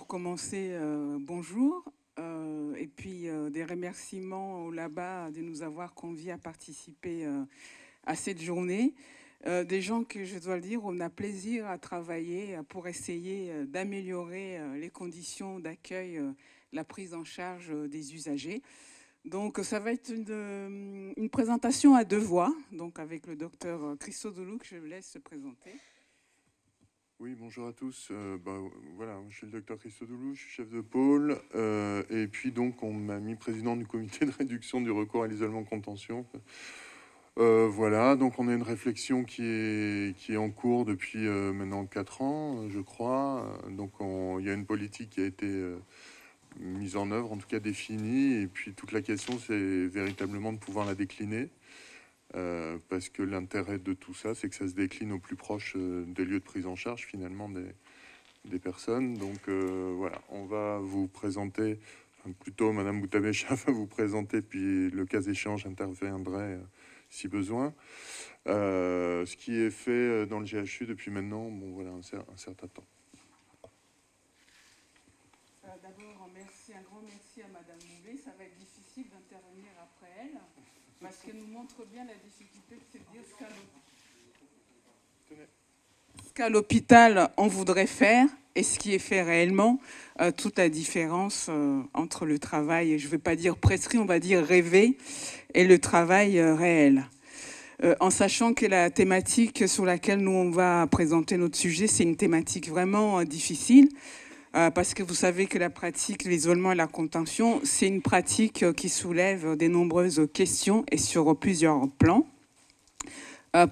pour commencer, bonjour. Et puis des remerciements au LABA de nous avoir conviés à participer à cette journée. Des gens que, je dois le dire, on a plaisir à travailler pour essayer d'améliorer les conditions d'accueil, la prise en charge des usagers. Donc ça va être une présentation à deux voix, donc avec le docteur Christodoulou, que je laisse se présenter. Oui, bonjour à tous. Voilà, je suis le docteur Christodoulou, je suis chef de pôle. Et puis donc, on m'a mis président du comité de réduction du recours à l'isolement contention. Voilà, donc on a une réflexion qui est en cours depuis maintenant 4 ans, je crois. Donc il y a une politique qui a été mise en œuvre, en tout cas définie. Et puis toute la question, c'est véritablement de pouvoir la décliner. Parce que l'intérêt de tout ça, c'est que ça se décline au plus proche des lieux de prise en charge, finalement, des personnes. Donc voilà, on va vous présenter, enfin, plutôt Madame Boutabécha va vous présenter, puis le cas échéant, j'interviendrai si besoin. Ce qui est fait dans le GHU depuis maintenant, bon, voilà, un certain temps. D'abord, un grand merci à Madame Mouvet. Ça va être difficile d'intervenir après elle, parce qu'elle nous montre bien la difficulté de se dire ce qu'à l'hôpital on voudrait faire et ce qui est fait réellement, toute la différence entre le travail, et je ne vais pas dire prescrit, on va dire rêvé, et le travail réel. En sachant que la thématique sur laquelle nous on va présenter notre sujet, c'est une thématique vraiment difficile, parce que vous savez que la pratique, l'isolement et la contention, c'est une pratique qui soulève de nombreuses questions et sur plusieurs plans.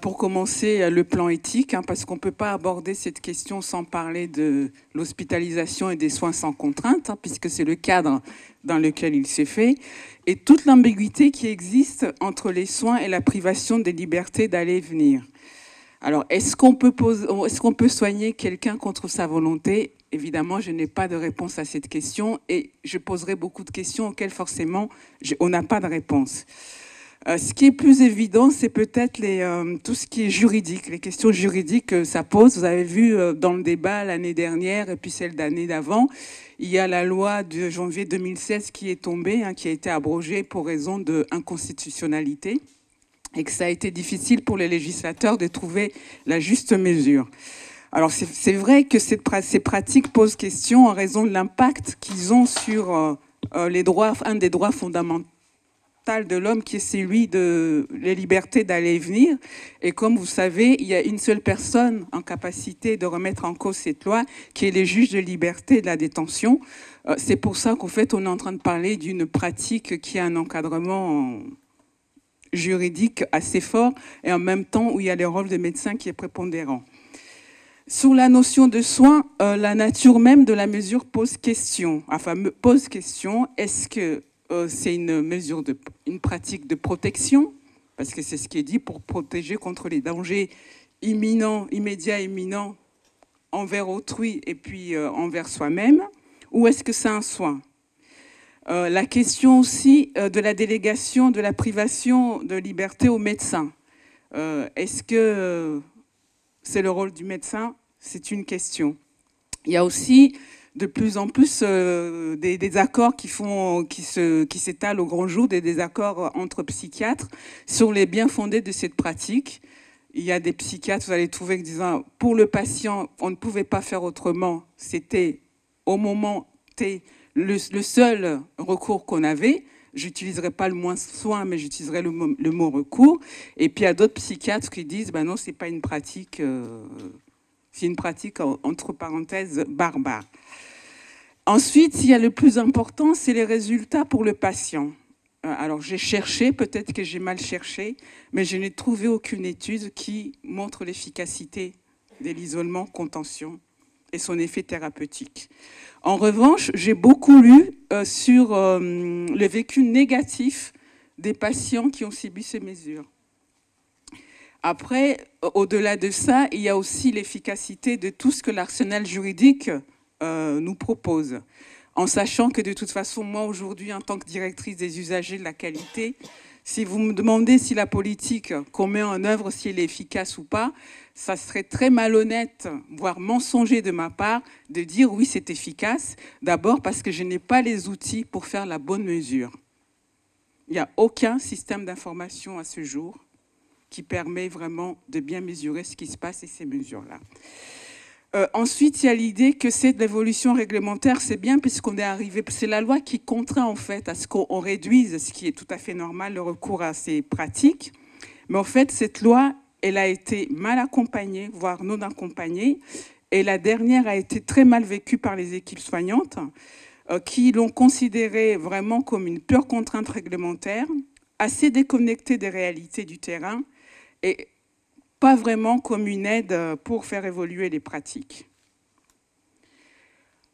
Pour commencer, le plan éthique, parce qu'on ne peut pas aborder cette question sans parler de l'hospitalisation et des soins sans contrainte, puisque c'est le cadre dans lequel il s'est fait, et toute l'ambiguïté qui existe entre les soins et la privation des libertés d'aller et venir. Alors, est-ce qu'on peut soigner quelqu'un contre sa volonté ? Évidemment, je n'ai pas de réponse à cette question et je poserai beaucoup de questions auxquelles forcément on n'a pas de réponse. Ce qui est plus évident, c'est peut-être tout ce qui est juridique, les questions juridiques que ça pose. Vous avez vu dans le débat l'année dernière et puis celle d'année d'avant, il y a la loi de janvier 2016 qui est tombée, qui a été abrogée pour raison d'inconstitutionnalité, et que ça a été difficile pour les législateurs de trouver la juste mesure. Alors c'est vrai que ces pratiques posent question en raison de l'impact qu'ils ont sur les droits, un des droits fondamentaux de l'homme, qui est celui de la liberté d'aller et venir. Et comme vous savez, il y a une seule personne en capacité de remettre en cause cette loi, qui est le juge de liberté de la détention. C'est pour ça qu'en fait, on est en train de parler d'une pratique qui a un encadrement juridique assez fort et en même temps où il y a le rôle de médecin qui est prépondérant. Sur la notion de soins, la nature même de la mesure pose question. Est-ce que c'est une pratique de protection, parce que c'est ce qui est dit, pour protéger contre les dangers immédiats, imminents envers autrui et puis envers soi-même, ou est-ce que c'est un soin ? La question aussi de la délégation de la privation de liberté aux médecins. Est-ce que c'est le rôle du médecin ? C'est une question. Il y a aussi de plus en plus des désaccords qui s'étalent au grand jour, des désaccords entre psychiatres sur les bien fondés de cette pratique. Il y a des psychiatres, vous allez trouver, disant pour le patient, on ne pouvait pas faire autrement. C'était au moment T le seul recours qu'on avait. J'utiliserai pas le mot soin, mais j'utiliserai le mot recours. Et puis il y a d'autres psychiatres qui disent non, c'est pas une pratique, c'est une pratique entre parenthèses barbare. Ensuite, il y a le plus important, c'est les résultats pour le patient. Alors j'ai cherché, peut-être que j'ai mal cherché, mais je n'ai trouvé aucune étude qui montre l'efficacité de l'isolement contention et son effet thérapeutique. En revanche, j'ai beaucoup lu sur le vécu négatif des patients qui ont subi ces mesures. Après, au-delà de ça, il y a aussi l'efficacité de tout ce que l'arsenal juridique nous propose. En sachant que de toute façon, moi aujourd'hui, en tant que directrice des usagers de la qualité, Si vous me demandez si la politique qu'on met en œuvre, si elle est efficace ou pas, ça serait très malhonnête, voire mensonger de ma part, de dire oui, c'est efficace. D'abord parce que je n'ai pas les outils pour faire la bonne mesure. Il n'y a aucun système d'information à ce jour qui permet vraiment de bien mesurer ce qui se passe et ces mesures-là. Ensuite, il y a l'idée que c'est de l'évolution réglementaire, c'est bien puisqu'on est arrivé, c'est la loi qui contraint en fait à ce qu'on réduise, ce qui est tout à fait normal, le recours à ces pratiques. Mais en fait, cette loi, elle a été mal accompagnée, voire non accompagnée, et la dernière a été très mal vécue par les équipes soignantes, qui l'ont considérée vraiment comme une pure contrainte réglementaire, assez déconnectée des réalités du terrain, et pas vraiment comme une aide pour faire évoluer les pratiques.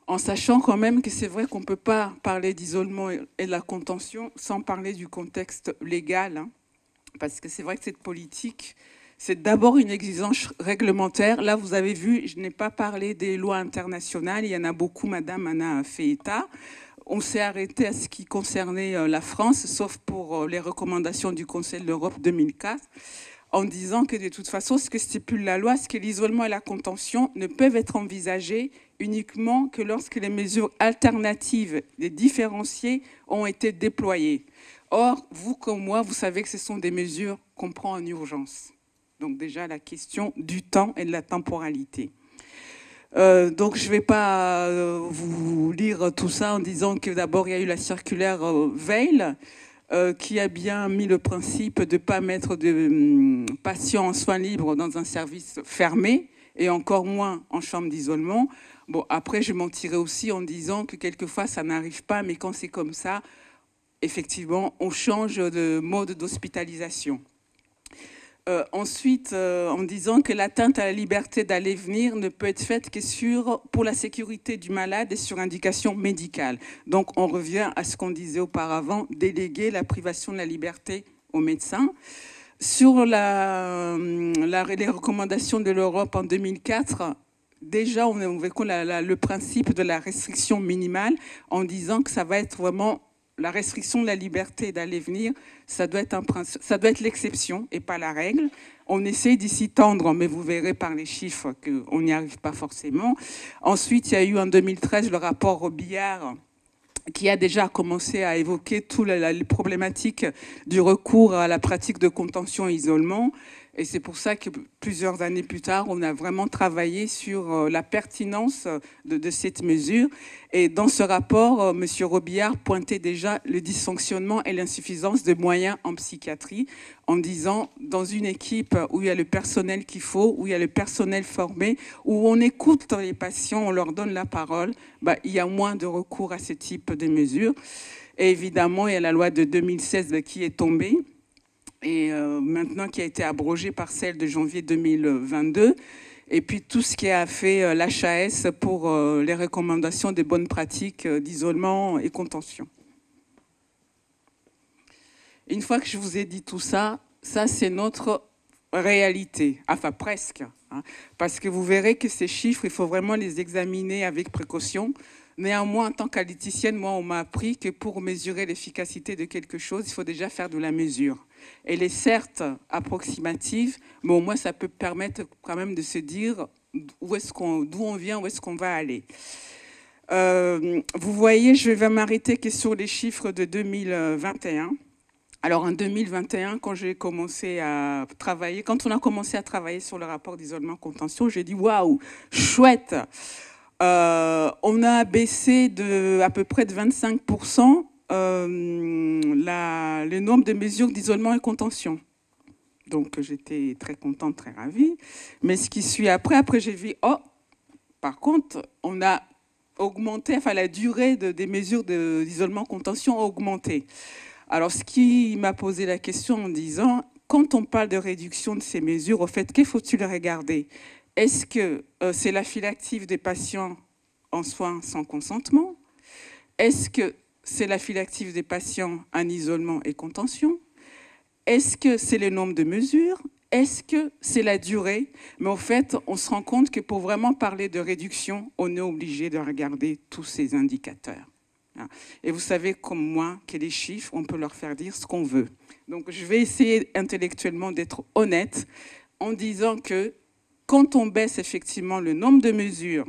En sachant quand même que c'est vrai qu'on ne peut pas parler d'isolement et de la contention sans parler du contexte légal, hein, parce que c'est vrai que cette politique, c'est d'abord une exigence réglementaire. Là, vous avez vu, je n'ai pas parlé des lois internationales, il y en a beaucoup, madame en a fait état. On s'est arrêté à ce qui concernait la France, sauf pour les recommandations du Conseil de l'Europe 2004, en disant que de toute façon, ce que stipule la loi, c'est que l'isolement et la contention ne peuvent être envisagés uniquement que lorsque les mesures alternatives, les différenciées, ont été déployées. Or, vous comme moi, vous savez que ce sont des mesures qu'on prend en urgence. Donc déjà, la question du temps et de la temporalité. Donc je ne vais pas vous lire tout ça en disant que d'abord, il y a eu la circulaire Veil, qui a bien mis le principe de ne pas mettre de patients en soins libres dans un service fermé, et encore moins en chambre d'isolement. Bon, après, je mentirais aussi en disant que quelquefois, ça n'arrive pas, mais quand c'est comme ça, effectivement, on change de mode d'hospitalisation. Ensuite, en disant que l'atteinte à la liberté d'aller et venir ne peut être faite que pour la sécurité du malade et sur indication médicale. Donc, on revient à ce qu'on disait auparavant, déléguer la privation de la liberté aux médecins. Sur les recommandations de l'Europe en 2004, déjà, on a vécu le principe de la restriction minimale en disant que ça va être vraiment la restriction de la liberté d'aller et venir, ça doit être l'exception et pas la règle. On essaie d'y tendre, mais vous verrez par les chiffres qu'on n'y arrive pas forcément. Ensuite, il y a eu en 2013 le rapport Robillard qui a déjà commencé à évoquer toutes les problématiques du recours à la pratique de contention et isolement. Et c'est pour ça que plusieurs années plus tard, on a vraiment travaillé sur la pertinence de cette mesure. Et dans ce rapport, M. Robillard pointait déjà le dysfonctionnement et l'insuffisance de moyens en psychiatrie, en disant, dans une équipe où il y a le personnel qu'il faut, où il y a le personnel formé, où on écoute les patients, on leur donne la parole, il y a moins de recours à ce type de mesures. Et évidemment, il y a la loi de 2016 qui est tombée, et maintenant qui a été abrogée par celle de janvier 2022, et puis tout ce qui a fait l'HAS pour les recommandations des bonnes pratiques d'isolement et contention. Une fois que je vous ai dit tout ça, ça c'est notre réalité, enfin presque, hein, parce que vous verrez que ces chiffres, il faut vraiment les examiner avec précaution. Néanmoins, en tant qu'analyticienne, moi, on m'a appris que pour mesurer l'efficacité de quelque chose, il faut déjà faire de la mesure. Elle est certes approximative, mais au moins ça peut permettre quand même de se dire d'où on vient, où est-ce qu'on va aller. Vous voyez, je vais m'arrêter que sur les chiffres de 2021. Alors en 2021, quand j'ai commencé à travailler, quand on a commencé à travailler sur le rapport d'isolement-contention, j'ai dit waouh, chouette. On a baissé à peu près de 25% le nombre de mesures d'isolement et contention. Donc j'étais très contente, très ravie. Mais ce qui suit après j'ai vu, oh, par contre, on a augmenté, enfin la durée des mesures d'isolement-contention a augmenté. Alors ce qui m'a posé la question en disant, quand on parle de réduction de ces mesures, au fait, qu'il faut-il regarder ? Est-ce que c'est la file active des patients en soins sans consentement? Est-ce que c'est la file active des patients en isolement et contention? Est-ce que c'est le nombre de mesures? Est-ce que c'est la durée? Mais en fait, on se rend compte que pour vraiment parler de réduction, on est obligé de regarder tous ces indicateurs. Hein. Et vous savez comme moi que les chiffres, on peut leur faire dire ce qu'on veut. Donc je vais essayer intellectuellement d'être honnête en disant que quand on baisse effectivement le nombre de mesures,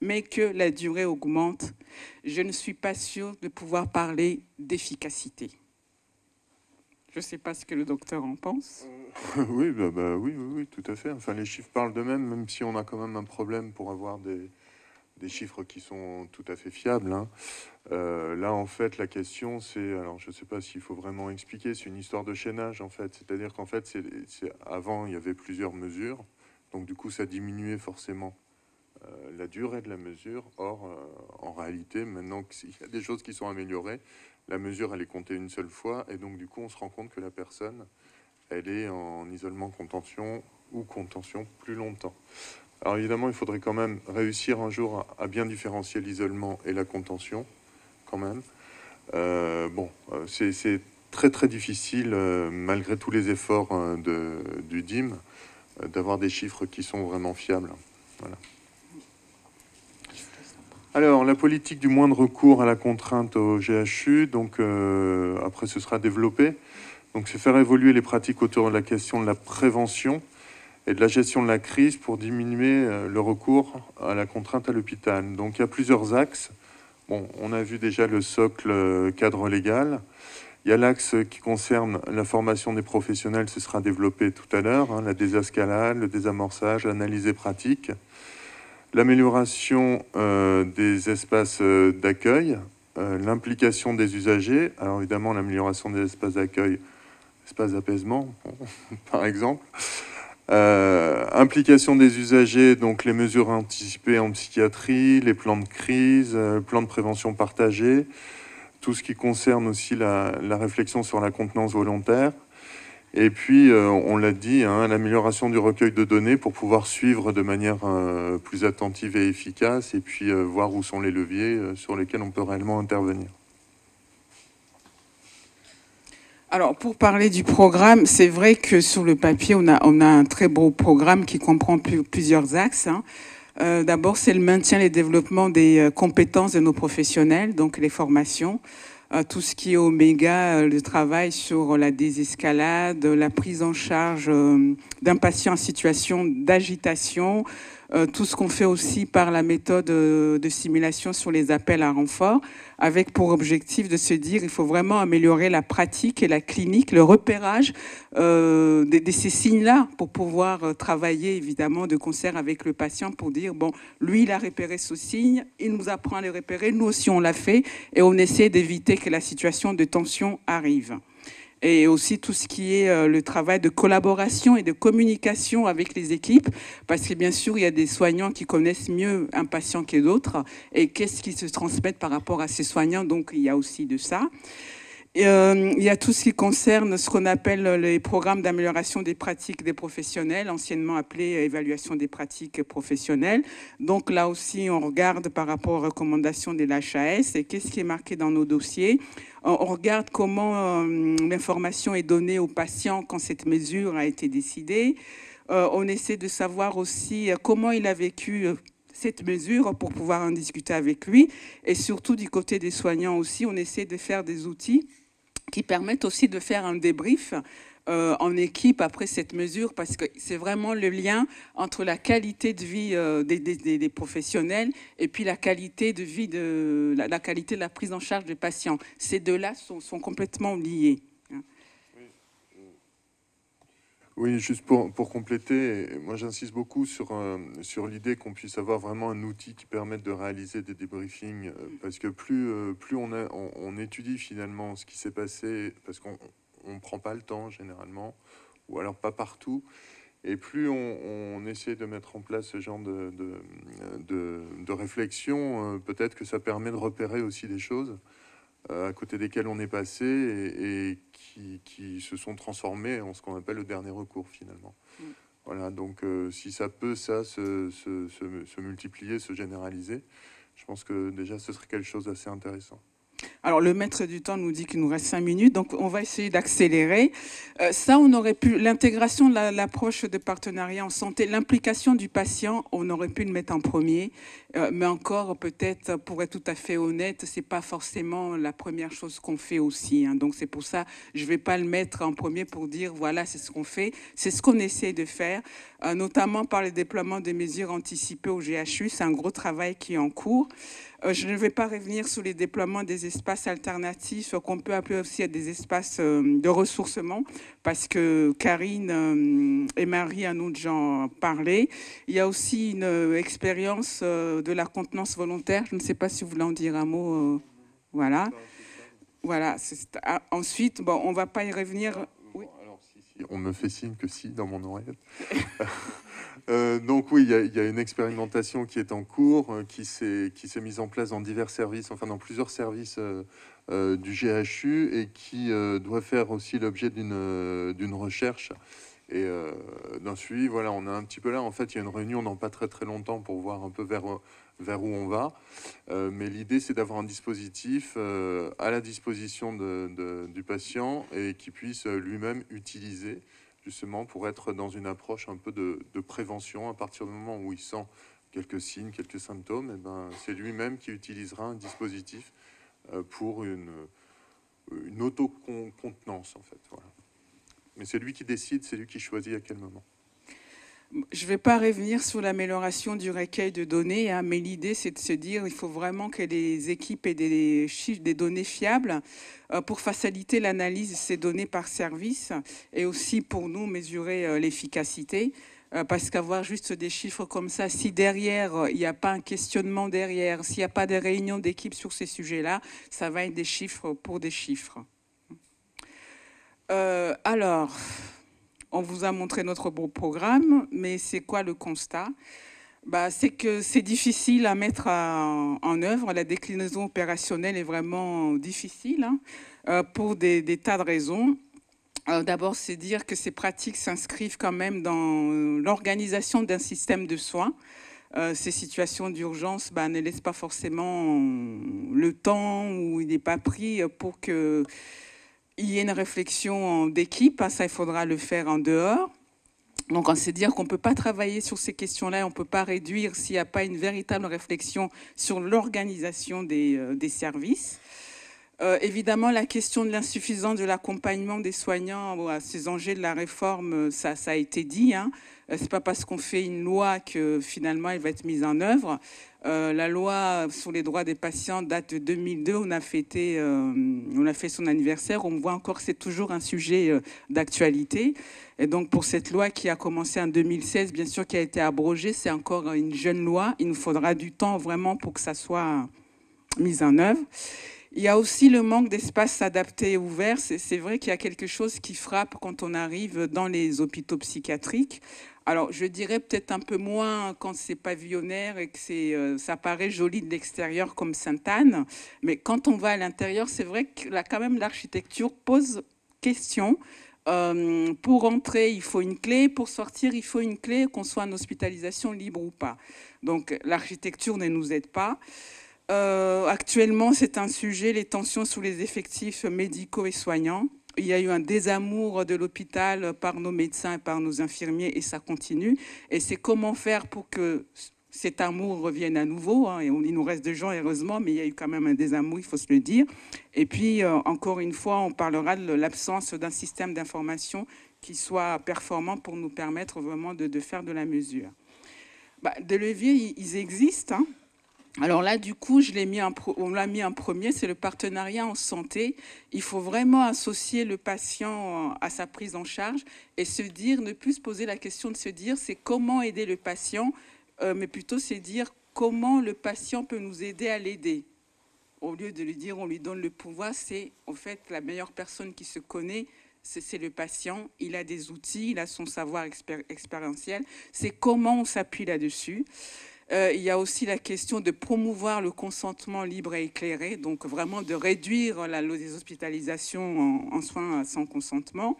mais que la durée augmente, je ne suis pas sûre de pouvoir parler d'efficacité. Je ne sais pas ce que le docteur en pense. Oui, oui, tout à fait. Enfin, les chiffres parlent d'eux-mêmes, même si on a quand même un problème pour avoir des chiffres qui sont tout à fait fiables. Hein. Là, en fait, la question, c'est, alors je ne sais pas s'il faut vraiment expliquer, c'est une histoire de chaînage, en fait. C'est-à-dire qu'en fait, avant, il y avait plusieurs mesures, donc du coup, ça diminuait forcément la durée de la mesure. Or, en réalité, maintenant qu'il y a des choses qui sont améliorées, la mesure, elle est comptée une seule fois, et donc du coup, on se rend compte que la personne, elle est en isolement contention ou contention plus longtemps. Alors évidemment, il faudrait quand même réussir un jour à bien différencier l'isolement et la contention, quand même. C'est très très difficile, malgré tous les efforts du DIM, d'avoir des chiffres qui sont vraiment fiables. Voilà. Alors, la politique du moindre recours à la contrainte au GHU, donc après ce sera développé. Donc c'est faire évoluer les pratiques autour de la question de la prévention et de la gestion de la crise pour diminuer le recours à la contrainte à l'hôpital. Donc il y a plusieurs axes. Bon, on a vu déjà le socle cadre légal. Il y a l'axe qui concerne la formation des professionnels, ce sera développé tout à l'heure, hein, la désescalade, le désamorçage, l'analyse des pratiques. L'amélioration des espaces d'accueil, l'implication des usagers. Alors évidemment, l'amélioration des espaces d'accueil, espaces d'apaisement, par exemple. Implication des usagers, donc les mesures anticipées en psychiatrie, les plans de crise, plans de prévention partagés, tout ce qui concerne aussi la réflexion sur la contenance volontaire. Et puis, on l'a dit, hein, l'amélioration du recueil de données pour pouvoir suivre de manière plus attentive et efficace, et puis voir où sont les leviers sur lesquels on peut réellement intervenir. Alors, pour parler du programme, c'est vrai que sur le papier, on a un très beau programme qui comprend plusieurs axes. Hein. D'abord, c'est le maintien et le développement des compétences de nos professionnels, donc les formations. Tout ce qui est oméga, le travail sur la désescalade, la prise en charge d'un patient en situation d'agitation, tout ce qu'on fait aussi par la méthode de simulation sur les appels à renfort, avec pour objectif de se dire il faut vraiment améliorer la pratique et la clinique, le repérage de ces signes-là pour pouvoir travailler évidemment de concert avec le patient pour dire bon, lui il a repéré ce signe, il nous apprend à les repérer, nous aussi on l'a fait et on essaie d'éviter que la situation de tension arrive. Et aussi tout ce qui est le travail de collaboration et de communication avec les équipes, parce que bien sûr, il y a des soignants qui connaissent mieux un patient que d'autres, et qu'est-ce qui se transmet par rapport à ces soignants, donc il y a aussi de ça. Et, il y a tout ce qui concerne ce qu'on appelle les programmes d'amélioration des pratiques des professionnels, anciennement appelés évaluation des pratiques professionnelles. Donc là aussi, on regarde par rapport aux recommandations de l'HAS et qu'est-ce qui est marqué dans nos dossiers. On regarde comment l'information est donnée aux patients quand cette mesure a été décidée. On essaie de savoir aussi comment il a vécu cette mesure pour pouvoir en discuter avec lui. Et surtout, du côté des soignants aussi, on essaie de faire des outils qui permettent aussi de faire un débrief en équipe après cette mesure, parce que c'est vraiment le lien entre la qualité de vie des professionnels et puis la qualité de vie, la qualité de la prise en charge des patients. Ces deux-là sont complètement liés. Oui, juste pour compléter, moi j'insiste beaucoup sur l'idée qu'on puisse avoir vraiment un outil qui permette de réaliser des débriefings, parce que plus on étudie finalement ce qui s'est passé, parce qu'on ne prend pas le temps généralement, ou alors pas partout, et plus on essaie de mettre en place ce genre de réflexion, peut-être que ça permet de repérer aussi des choses à côté desquels on est passé et qui se sont transformés en ce qu'on appelle le dernier recours finalement. Voilà, donc si ça peut se multiplier, se généraliser, je pense que déjà ce serait quelque chose d'assez intéressant. Alors, le maître du temps nous dit qu'il nous reste 5 minutes, donc on va essayer d'accélérer. Ça, on aurait pu, l'intégration de l'approche de partenariat en santé, l'implication du patient, on aurait pu le mettre en premier, mais encore, peut-être, pour être tout à fait honnête, c'est pas forcément la première chose qu'on fait aussi, hein. Donc, c'est pour ça, je vais pas le mettre en premier pour dire, voilà, c'est ce qu'on fait, c'est ce qu'on essaie de faire, notamment par le déploiement des mesures anticipées au GHU, c'est un gros travail qui est en cours. Je ne vais pas revenir sur les déploiements des espaces alternatifs qu'on peut appeler aussi des espaces de ressourcement, parce que Karine et Marie en ont déjà parlé. Il y a aussi une expérience de la contenance volontaire. Je ne sais pas si vous voulez en dire un mot. Voilà. Voilà. Ensuite, bon, on ne va pas y revenir. Oui. Alors, si, on me fait signe que si, dans mon oreillette. Donc oui, il y a une expérimentation qui est en cours, qui s'est mise en place dans divers services, enfin dans plusieurs services du GHU, et qui doit faire aussi l'objet d'une recherche et d'un suivi. Voilà, on est un petit peu là. En fait, il y a une réunion dans pas très longtemps pour voir un peu vers où on va. Mais l'idée, c'est d'avoir un dispositif à la disposition du patient et qui puisse lui-même utiliser, justement pour être dans une approche un peu de prévention. À partir du moment où il sent quelques signes, quelques symptômes, et ben, c'est lui-même qui utilisera un dispositif pour une autocontenance, en fait. Voilà. Mais c'est lui qui décide, c'est lui qui choisit à quel moment. Je ne vais pas revenir sur l'amélioration du recueil de données, hein, mais l'idée, c'est de se dire qu'il faut vraiment que les équipes aient des chiffres, des données fiables pour faciliter l'analyse de ces données par service et aussi pour nous mesurer l'efficacité. Parce qu'avoir juste des chiffres comme ça, si derrière, il n'y a pas un questionnement derrière, s'il n'y a pas de réunion d'équipe sur ces sujets-là, ça va être des chiffres pour des chiffres. Alors... On vous a montré notre beau programme, mais c'est quoi le constat? C'est que c'est difficile à mettre en œuvre. La déclinaison opérationnelle est vraiment difficile pour des tas de raisons. D'abord, c'est dire que ces pratiques s'inscrivent quand même dans l'organisation d'un système de soins. Ces situations d'urgence ne laissent pas forcément le temps où il n'est pas pris pour que... Il y a une réflexion d'équipe, ça il faudra le faire en dehors. Donc on sait dire qu'on ne peut pas travailler sur ces questions-là, on ne peut pas réduire s'il n'y a pas une véritable réflexion sur l'organisation des services. Évidemment, la question de l'insuffisance de l'accompagnement des soignants à ces enjeux de la réforme, ça a été dit. Ce n'est pas parce qu'on fait une loi que finalement elle va être mise en œuvre. La loi sur les droits des patients date de 2002, on a fait son anniversaire, on voit encore que c'est toujours un sujet d'actualité. Et donc pour cette loi qui a commencé en 2016, bien sûr qui a été abrogée, c'est encore une jeune loi, il nous faudra du temps vraiment pour que ça soit mis en œuvre. Il y a aussi le manque d'espaces adaptés et ouverts. C'est vrai qu'il y a quelque chose qui frappe quand on arrive dans les hôpitaux psychiatriques. Alors, je dirais peut-être un peu moins quand c'est pavillonnaire et que ça paraît joli de l'extérieur comme Sainte-Anne. Mais quand on va à l'intérieur, c'est vrai que là, quand même, l'architecture pose question. Pour entrer, il faut une clé. Pour sortir, il faut une clé, qu'on soit en hospitalisation libre ou pas. Donc, l'architecture ne nous aide pas. Actuellement, c'est un sujet, les tensions sur les effectifs médicaux et soignants. Il y a eu un désamour de l'hôpital par nos médecins et par nos infirmiers, et ça continue. Et c'est comment faire pour que cet amour revienne à nouveau. Et il nous reste de gens, heureusement, mais il y a eu quand même un désamour, il faut se le dire. Et puis, encore une fois, on parlera de l'absence d'un système d'information qui soit performant pour nous permettre vraiment de faire de la mesure. Des leviers, ils existent. Alors là, du coup, on l'a mis en premier, c'est le partenariat en santé. Il faut vraiment associer le patient à sa prise en charge et ne plus se poser la question de se dire c'est comment aider le patient, mais plutôt c'est dire comment le patient peut nous aider à l'aider. Au lieu de lui dire on lui donne le pouvoir, c'est en fait la meilleure personne qui se connaît, c'est le patient. Il a des outils, il a son savoir expérientiel. C'est comment on s'appuie là-dessus. Il y a aussi la question de promouvoir le consentement libre et éclairé, donc vraiment de réduire les hospitalisations en soins sans consentement.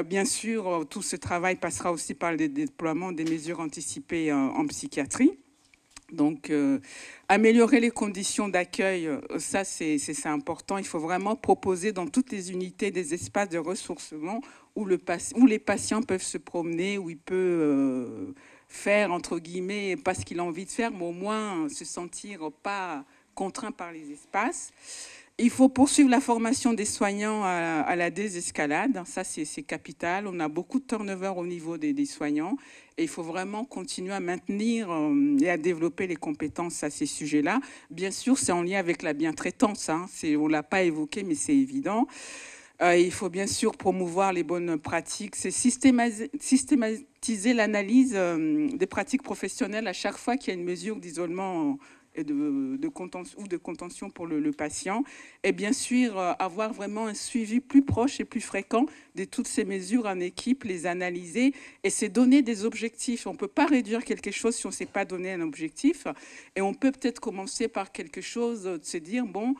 Bien sûr, tout ce travail passera aussi par le déploiement des mesures anticipées en psychiatrie. Donc, améliorer les conditions d'accueil, ça c'est important. Il faut vraiment proposer dans toutes les unités des espaces de ressourcement où les patients peuvent se promener, où il peut faire, entre guillemets, pas ce qu'il a envie de faire, mais au moins se sentir pas contraint par les espaces. Il faut poursuivre la formation des soignants à la désescalade. Ça, c'est capital. On a beaucoup de turnover au niveau des soignants. Et il faut vraiment continuer à maintenir et à développer les compétences à ces sujets-là. Bien sûr, c'est en lien avec la bientraitance. Hein. On ne l'a pas évoqué, mais c'est évident. Il faut bien sûr promouvoir les bonnes pratiques. C'est systématiser l'analyse des pratiques professionnelles à chaque fois qu'il y a une mesure d'isolement et de contention pour le patient. Et bien sûr, avoir vraiment un suivi plus proche et plus fréquent de toutes ces mesures en équipe, les analyser et se donner des objectifs. On ne peut pas réduire quelque chose si on ne s'est pas donné un objectif. Et on peut peut-être commencer par quelque chose, de se dire, bon,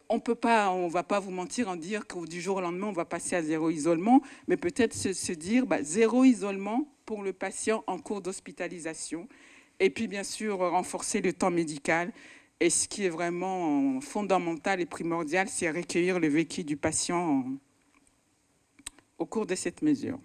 on ne va pas vous mentir en dire que du jour au lendemain, on va passer à zéro isolement, mais peut-être se dire zéro isolement pour le patient en cours d'hospitalisation. Et puis, bien sûr, renforcer le temps médical. Et ce qui est vraiment fondamental et primordial, c'est recueillir le vécu du patient au cours de cette mesure.